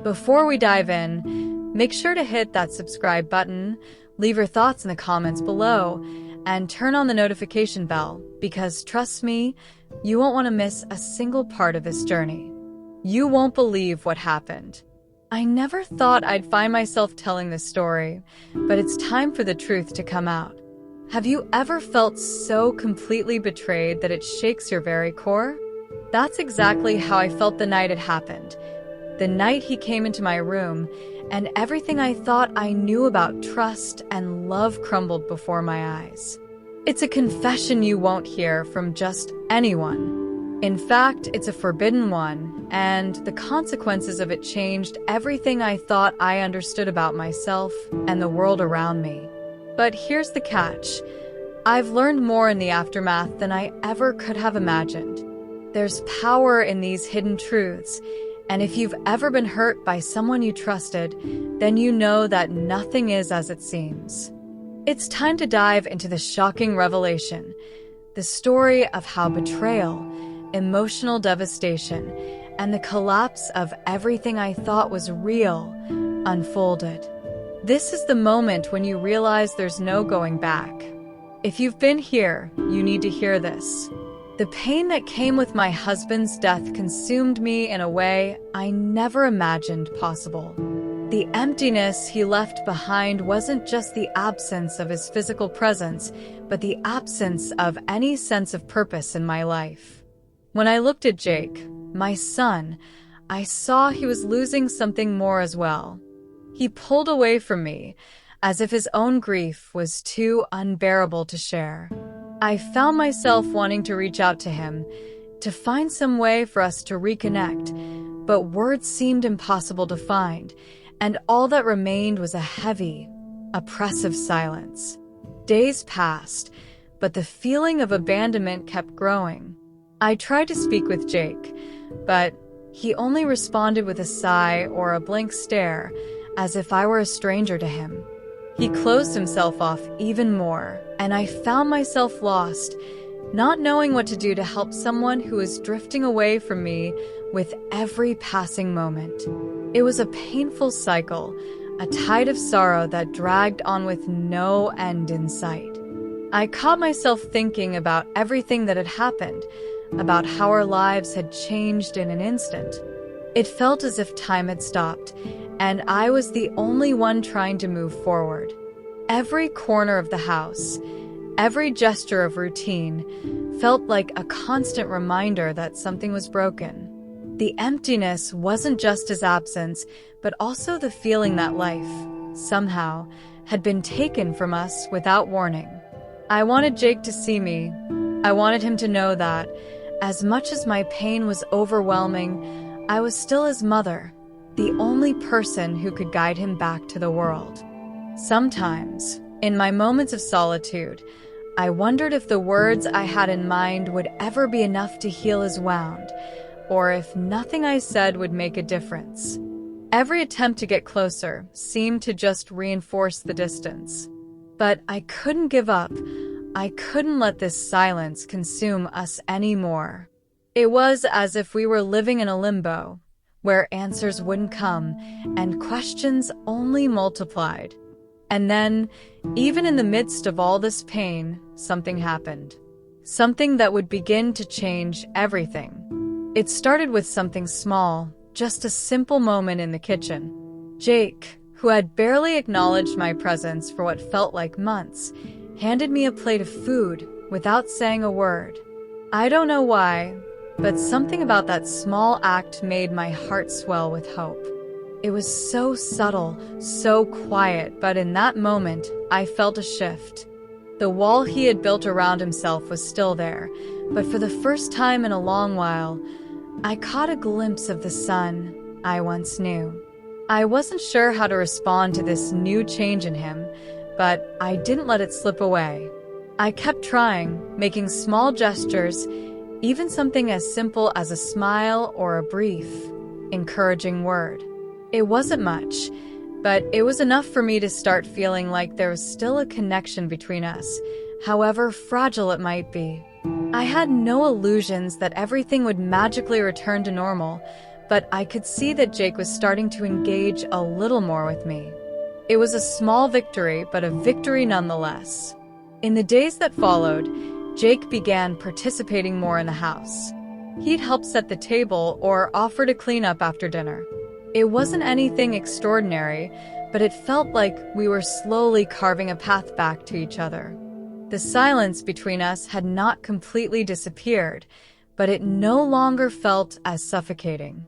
Before we dive in, make sure to hit that subscribe button, leave your thoughts in the comments below, and turn on the notification bell because, trust me, you won't want to miss a single part of this journey. You won't believe what happened. I never thought I'd find myself telling this story, but it's time for the truth to come out. Have you ever felt so completely betrayed that it shakes your very core? That's exactly how I felt the night it happened. The night he came into my room, and everything I thought I knew about trust and love crumbled before my eyes. It's a confession you won't hear from just anyone. In fact, it's a forbidden one, and the consequences of it changed everything I thought I understood about myself and the world around me. But here's the catch. I've learned more in the aftermath than I ever could have imagined. There's power in these hidden truths, and if you've ever been hurt by someone you trusted, then you know that nothing is as it seems. It's time to dive into the shocking revelation, the story of how betrayal, emotional devastation, and the collapse of everything I thought was real unfolded. This is the moment when you realize there's no going back. If you've been here, you need to hear this. The pain that came with my husband's death consumed me in a way I never imagined possible. The emptiness he left behind wasn't just the absence of his physical presence, but the absence of any sense of purpose in my life. When I looked at Jake, my son, I saw he was losing something more as well. He pulled away from me, as if his own grief was too unbearable to share. I found myself wanting to reach out to him, to find some way for us to reconnect, but words seemed impossible to find, and all that remained was a heavy, oppressive silence. Days passed, but the feeling of abandonment kept growing. I tried to speak with Jake, but he only responded with a sigh or a blank stare, as if I were a stranger to him. He closed himself off even more, and I found myself lost, not knowing what to do to help someone who was drifting away from me with every passing moment. It was a painful cycle, a tide of sorrow that dragged on with no end in sight. I caught myself thinking about everything that had happened, about how our lives had changed in an instant. It felt as if time had stopped, and I was the only one trying to move forward. Every corner of the house, every gesture of routine, felt like a constant reminder that something was broken. The emptiness wasn't just his absence, but also the feeling that life, somehow, had been taken from us without warning. I wanted Jake to see me. I wanted him to know that, as much as my pain was overwhelming, I was still his mother, the only person who could guide him back to the world. Sometimes, in my moments of solitude, I wondered if the words I had in mind would ever be enough to heal his wound, or if nothing I said would make a difference. Every attempt to get closer seemed to just reinforce the distance. But I couldn't give up. I couldn't let this silence consume us anymore. It was as if we were living in a limbo, where answers wouldn't come and questions only multiplied. And then, even in the midst of all this pain, something happened. Something that would begin to change everything. It started with something small, just a simple moment in the kitchen. Jake, who had barely acknowledged my presence for what felt like months, handed me a plate of food without saying a word. I don't know why, but something about that small act made my heart swell with hope. It was so subtle, so quiet, but in that moment, I felt a shift. The wall he had built around himself was still there, but for the first time in a long while, I caught a glimpse of the son I once knew. I wasn't sure how to respond to this new change in him, but I didn't let it slip away. I kept trying, making small gestures, even something as simple as a smile or a brief, encouraging word. It wasn't much, but it was enough for me to start feeling like there was still a connection between us, however fragile it might be. I had no illusions that everything would magically return to normal, but I could see that Jake was starting to engage a little more with me. It was a small victory, but a victory nonetheless. In the days that followed, Jake began participating more in the house. He'd help set the table or offer to clean up after dinner. It wasn't anything extraordinary, but it felt like we were slowly carving a path back to each other. The silence between us had not completely disappeared, but it no longer felt as suffocating.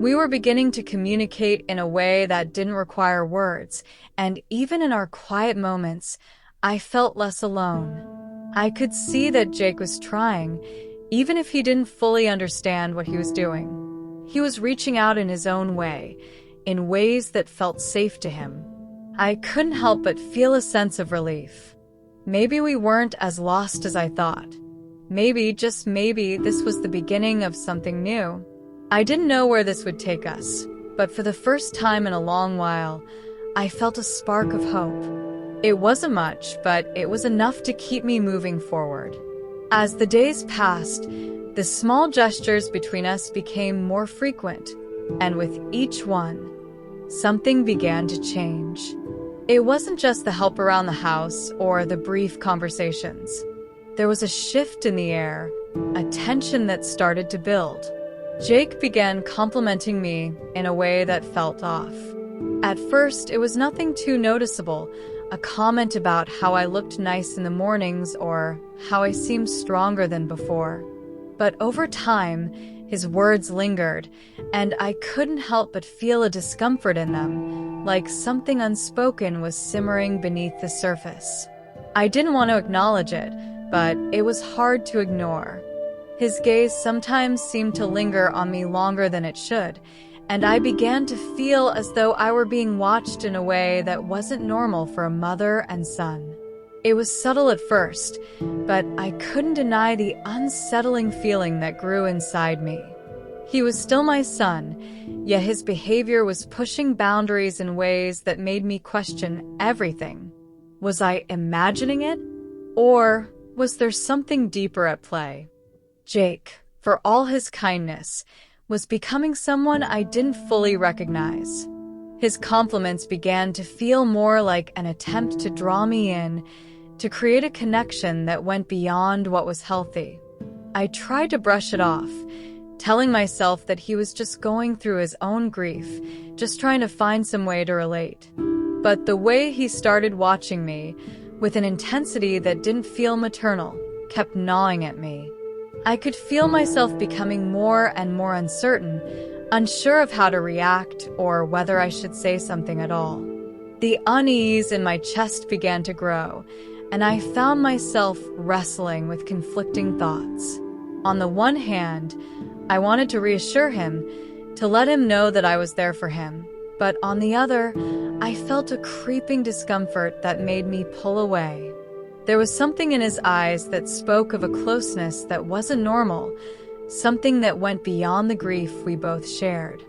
We were beginning to communicate in a way that didn't require words, and even in our quiet moments, I felt less alone. I could see that Jake was trying, even if he didn't fully understand what he was doing. He was reaching out in his own way, in ways that felt safe to him. I couldn't help but feel a sense of relief. Maybe we weren't as lost as I thought. Maybe, just maybe, this was the beginning of something new. I didn't know where this would take us, but for the first time in a long while, I felt a spark of hope. It wasn't much, but it was enough to keep me moving forward. As the days passed, the small gestures between us became more frequent, and with each one, something began to change. It wasn't just the help around the house or the brief conversations. There was a shift in the air, a tension that started to build. Jake began complimenting me in a way that felt off. At first, it was nothing too noticeable, a comment about how I looked nice in the mornings or how I seemed stronger than before. But over time, his words lingered, and I couldn't help but feel a discomfort in them, like something unspoken was simmering beneath the surface. I didn't want to acknowledge it, but it was hard to ignore. His gaze sometimes seemed to linger on me longer than it should, and I began to feel as though I were being watched in a way that wasn't normal for a mother and son. It was subtle at first, but I couldn't deny the unsettling feeling that grew inside me. He was still my son, yet his behavior was pushing boundaries in ways that made me question everything. Was I imagining it? Or was there something deeper at play? Jake, for all his kindness, was becoming someone I didn't fully recognize. His compliments began to feel more like an attempt to draw me in, to create a connection that went beyond what was healthy. I tried to brush it off, telling myself that he was just going through his own grief, just trying to find some way to relate. But the way he started watching me, with an intensity that didn't feel maternal, kept gnawing at me. I could feel myself becoming more and more uncertain, unsure of how to react or whether I should say something at all. The unease in my chest began to grow, and I found myself wrestling with conflicting thoughts. On the one hand, I wanted to reassure him, to let him know that I was there for him, but on the other, I felt a creeping discomfort that made me pull away. There was something in his eyes that spoke of a closeness that wasn't normal, something that went beyond the grief we both shared.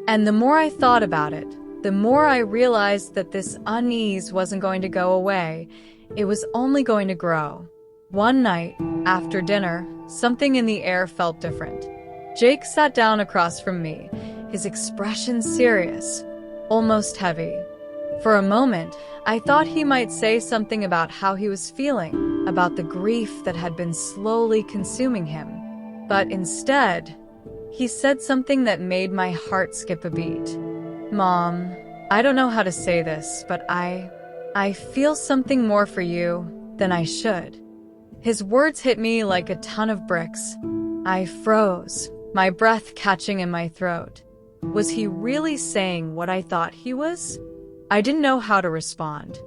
And the more I thought about it, the more I realized that this unease wasn't going to go away. It was only going to grow. One night, after dinner, something in the air felt different. Jake sat down across from me, his expression serious, almost heavy. For a moment, I thought he might say something about how he was feeling, about the grief that had been slowly consuming him. But instead, he said something that made my heart skip a beat. "Mom, I don't know how to say this, but I feel something more for you than I should." His words hit me like a ton of bricks. I froze, my breath catching in my throat. Was he really saying what I thought he was? I didn't know how to respond.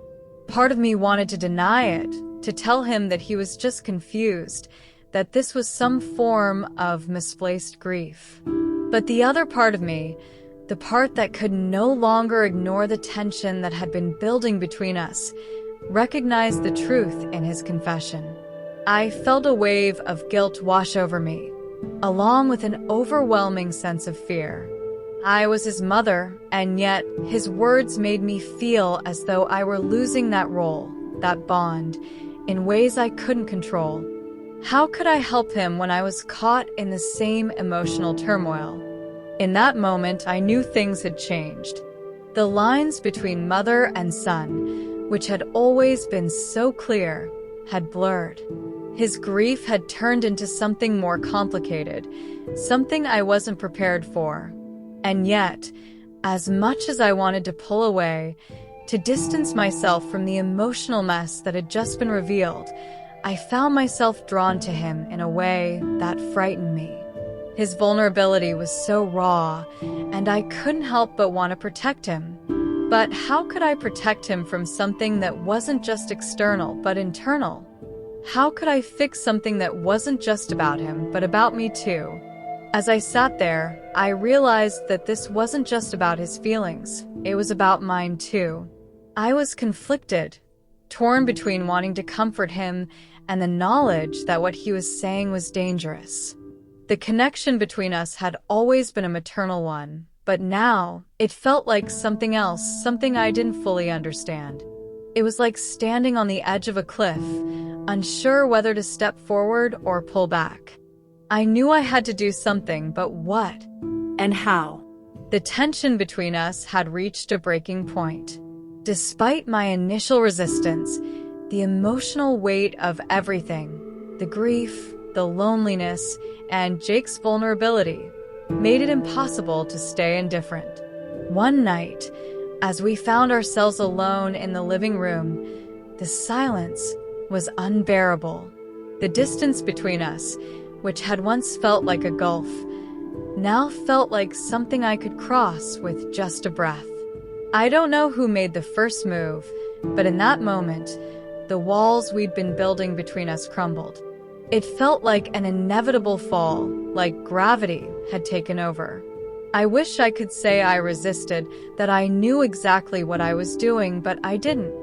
Part of me wanted to deny it, to tell him that he was just confused, that this was some form of misplaced grief. But the other part of me, the part that could no longer ignore the tension that had been building between us, recognized the truth in his confession. I felt a wave of guilt wash over me, along with an overwhelming sense of fear. I was his mother, and yet his words made me feel as though I were losing that role, that bond, in ways I couldn't control. How could I help him when I was caught in the same emotional turmoil? In that moment, I knew things had changed. The lines between mother and son, which had always been so clear, had blurred. His grief had turned into something more complicated, something I wasn't prepared for. And yet, as much as I wanted to pull away, to distance myself from the emotional mess that had just been revealed, I found myself drawn to him in a way that frightened me. His vulnerability was so raw, and I couldn't help but want to protect him. But how could I protect him from something that wasn't just external, but internal? How could I fix something that wasn't just about him, but about me too? As I sat there, I realized that this wasn't just about his feelings, it was about mine too. I was conflicted, torn between wanting to comfort him and the knowledge that what he was saying was dangerous. The connection between us had always been a maternal one, but now it felt like something else, something I didn't fully understand. It was like standing on the edge of a cliff, unsure whether to step forward or pull back. I knew I had to do something, but what? And how? The tension between us had reached a breaking point. Despite my initial resistance, the emotional weight of everything, the grief, the loneliness, and Jake's vulnerability, made it impossible to stay indifferent. One night, as we found ourselves alone in the living room, the silence was unbearable. The distance between us, which had once felt like a gulf, now felt like something I could cross with just a breath. I don't know who made the first move, but in that moment, the walls we'd been building between us crumbled. It felt like an inevitable fall, like gravity had taken over. I wish I could say I resisted, that I knew exactly what I was doing, but I didn't.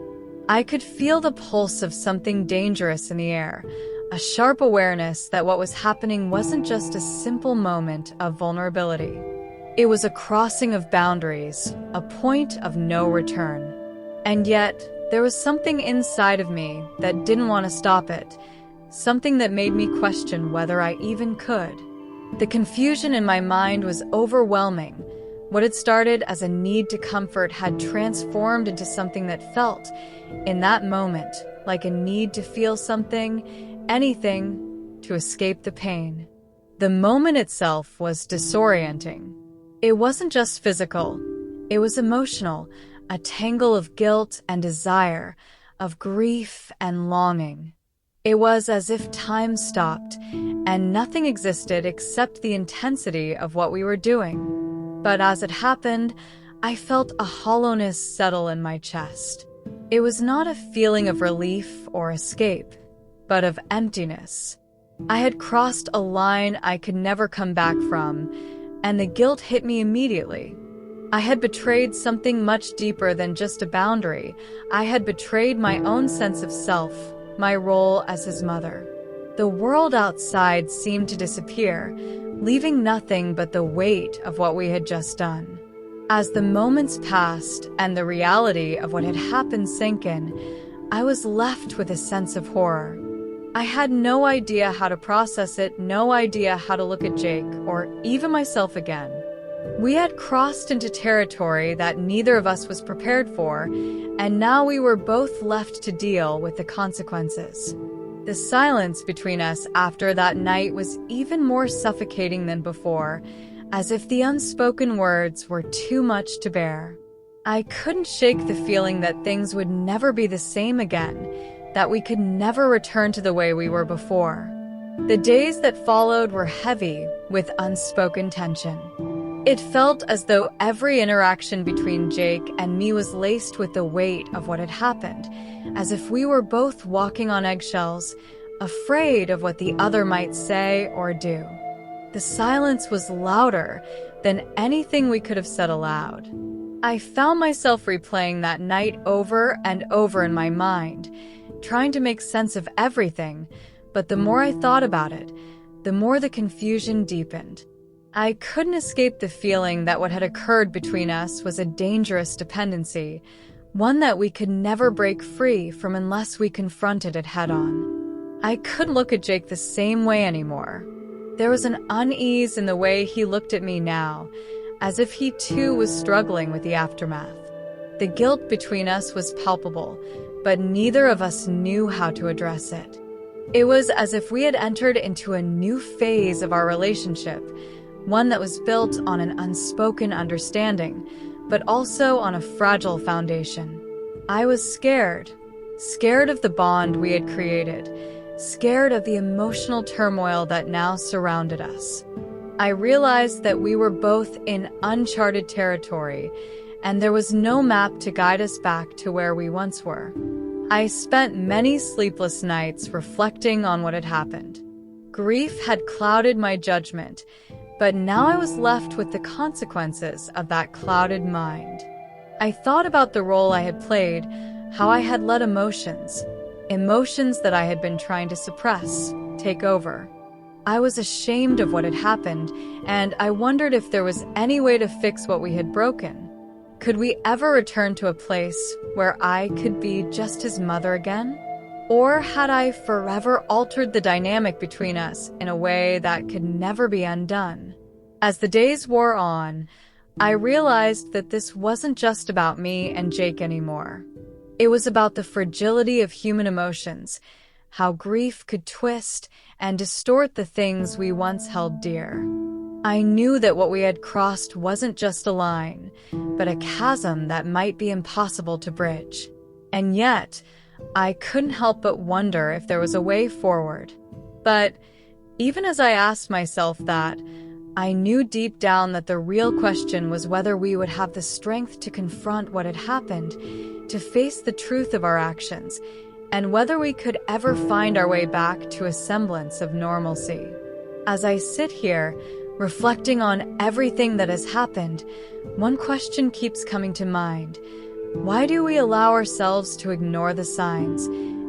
I could feel the pulse of something dangerous in the air, a sharp awareness that what was happening wasn't just a simple moment of vulnerability. It was a crossing of boundaries, a point of no return. And yet, there was something inside of me that didn't want to stop it, something that made me question whether I even could. The confusion in my mind was overwhelming. What had started as a need to comfort had transformed into something that felt, in that moment, like a need to feel something, anything, to escape the pain. The moment itself was disorienting. It wasn't just physical, it was emotional, a tangle of guilt and desire, of grief and longing. It was as if time stopped, and nothing existed except the intensity of what we were doing. But as it happened, I felt a hollowness settle in my chest. It was not a feeling of relief or escape, but of emptiness. I had crossed a line I could never come back from, and the guilt hit me immediately. I had betrayed something much deeper than just a boundary. I had betrayed my own sense of self, my role as his mother. The world outside seemed to disappear, leaving nothing but the weight of what we had just done. As the moments passed and the reality of what had happened sank in, I was left with a sense of horror. I had no idea how to process it, no idea how to look at Jake or even myself again. We had crossed into territory that neither of us was prepared for, and now we were both left to deal with the consequences. The silence between us after that night was even more suffocating than before, as if the unspoken words were too much to bear. I couldn't shake the feeling that things would never be the same again, that we could never return to the way we were before. The days that followed were heavy with unspoken tension. It felt as though every interaction between Jake and me was laced with the weight of what had happened, as if we were both walking on eggshells, afraid of what the other might say or do. The silence was louder than anything we could have said aloud. I found myself replaying that night over and over in my mind, trying to make sense of everything, but the more I thought about it, the more the confusion deepened. I couldn't escape the feeling that what had occurred between us was a dangerous dependency, one that we could never break free from unless we confronted it head-on. I couldn't look at Jake the same way anymore. There was an unease in the way he looked at me now, as if he too was struggling with the aftermath. The guilt between us was palpable, but neither of us knew how to address it. It was as if we had entered into a new phase of our relationship, one that was built on an unspoken understanding, but also on a fragile foundation. I was scared of the bond we had created, scared of the emotional turmoil that now surrounded us. I realized that we were both in uncharted territory, and there was no map to guide us back to where we once were. I spent many sleepless nights reflecting on what had happened. Grief had clouded my judgment, but now I was left with the consequences of that clouded mind. I thought about the role I had played, how I had let emotions that I had been trying to suppress, take over. I was ashamed of what had happened, and I wondered if there was any way to fix what we had broken. Could we ever return to a place where I could be just his mother again? Or had I forever altered the dynamic between us in a way that could never be undone? As the days wore on, I realized that this wasn't just about me and Jake anymore. It was about the fragility of human emotions, how grief could twist and distort the things we once held dear. I knew that what we had crossed wasn't just a line, but a chasm that might be impossible to bridge. And yet, I couldn't help but wonder if there was a way forward. But even as I asked myself that, I knew deep down that the real question was whether we would have the strength to confront what had happened, to face the truth of our actions, and whether we could ever find our way back to a semblance of normalcy. As I sit here, reflecting on everything that has happened, one question keeps coming to mind. Why do we allow ourselves to ignore the signs,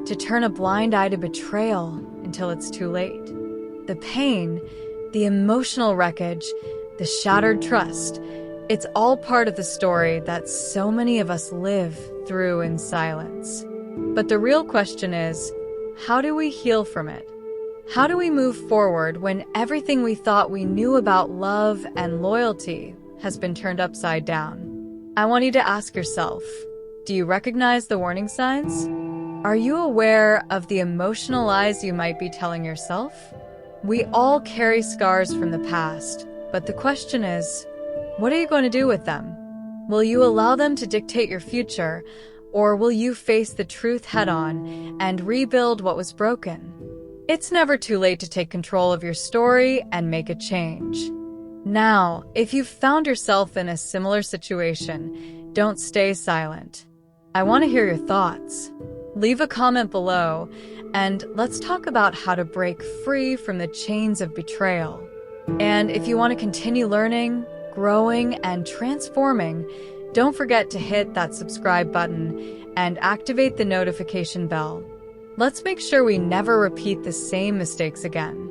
to turn a blind eye to betrayal until it's too late? The pain, the emotional wreckage, the shattered trust, it's all part of the story that so many of us live through in silence. But the real question is, how do we heal from it? How do we move forward when everything we thought we knew about love and loyalty has been turned upside down? I want you to ask yourself, do you recognize the warning signs? Are you aware of the emotional lies you might be telling yourself? We all carry scars from the past, but the question is, what are you going to do with them? Will you allow them to dictate your future, or will you face the truth head-on and rebuild what was broken? It's never too late to take control of your story and make a change. Now, if you've found yourself in a similar situation, don't stay silent. I want to hear your thoughts. Leave a comment below, and let's talk about how to break free from the chains of betrayal. And if you want to continue learning, growing, and transforming, don't forget to hit that subscribe button and activate the notification bell. Let's make sure we never repeat the same mistakes again.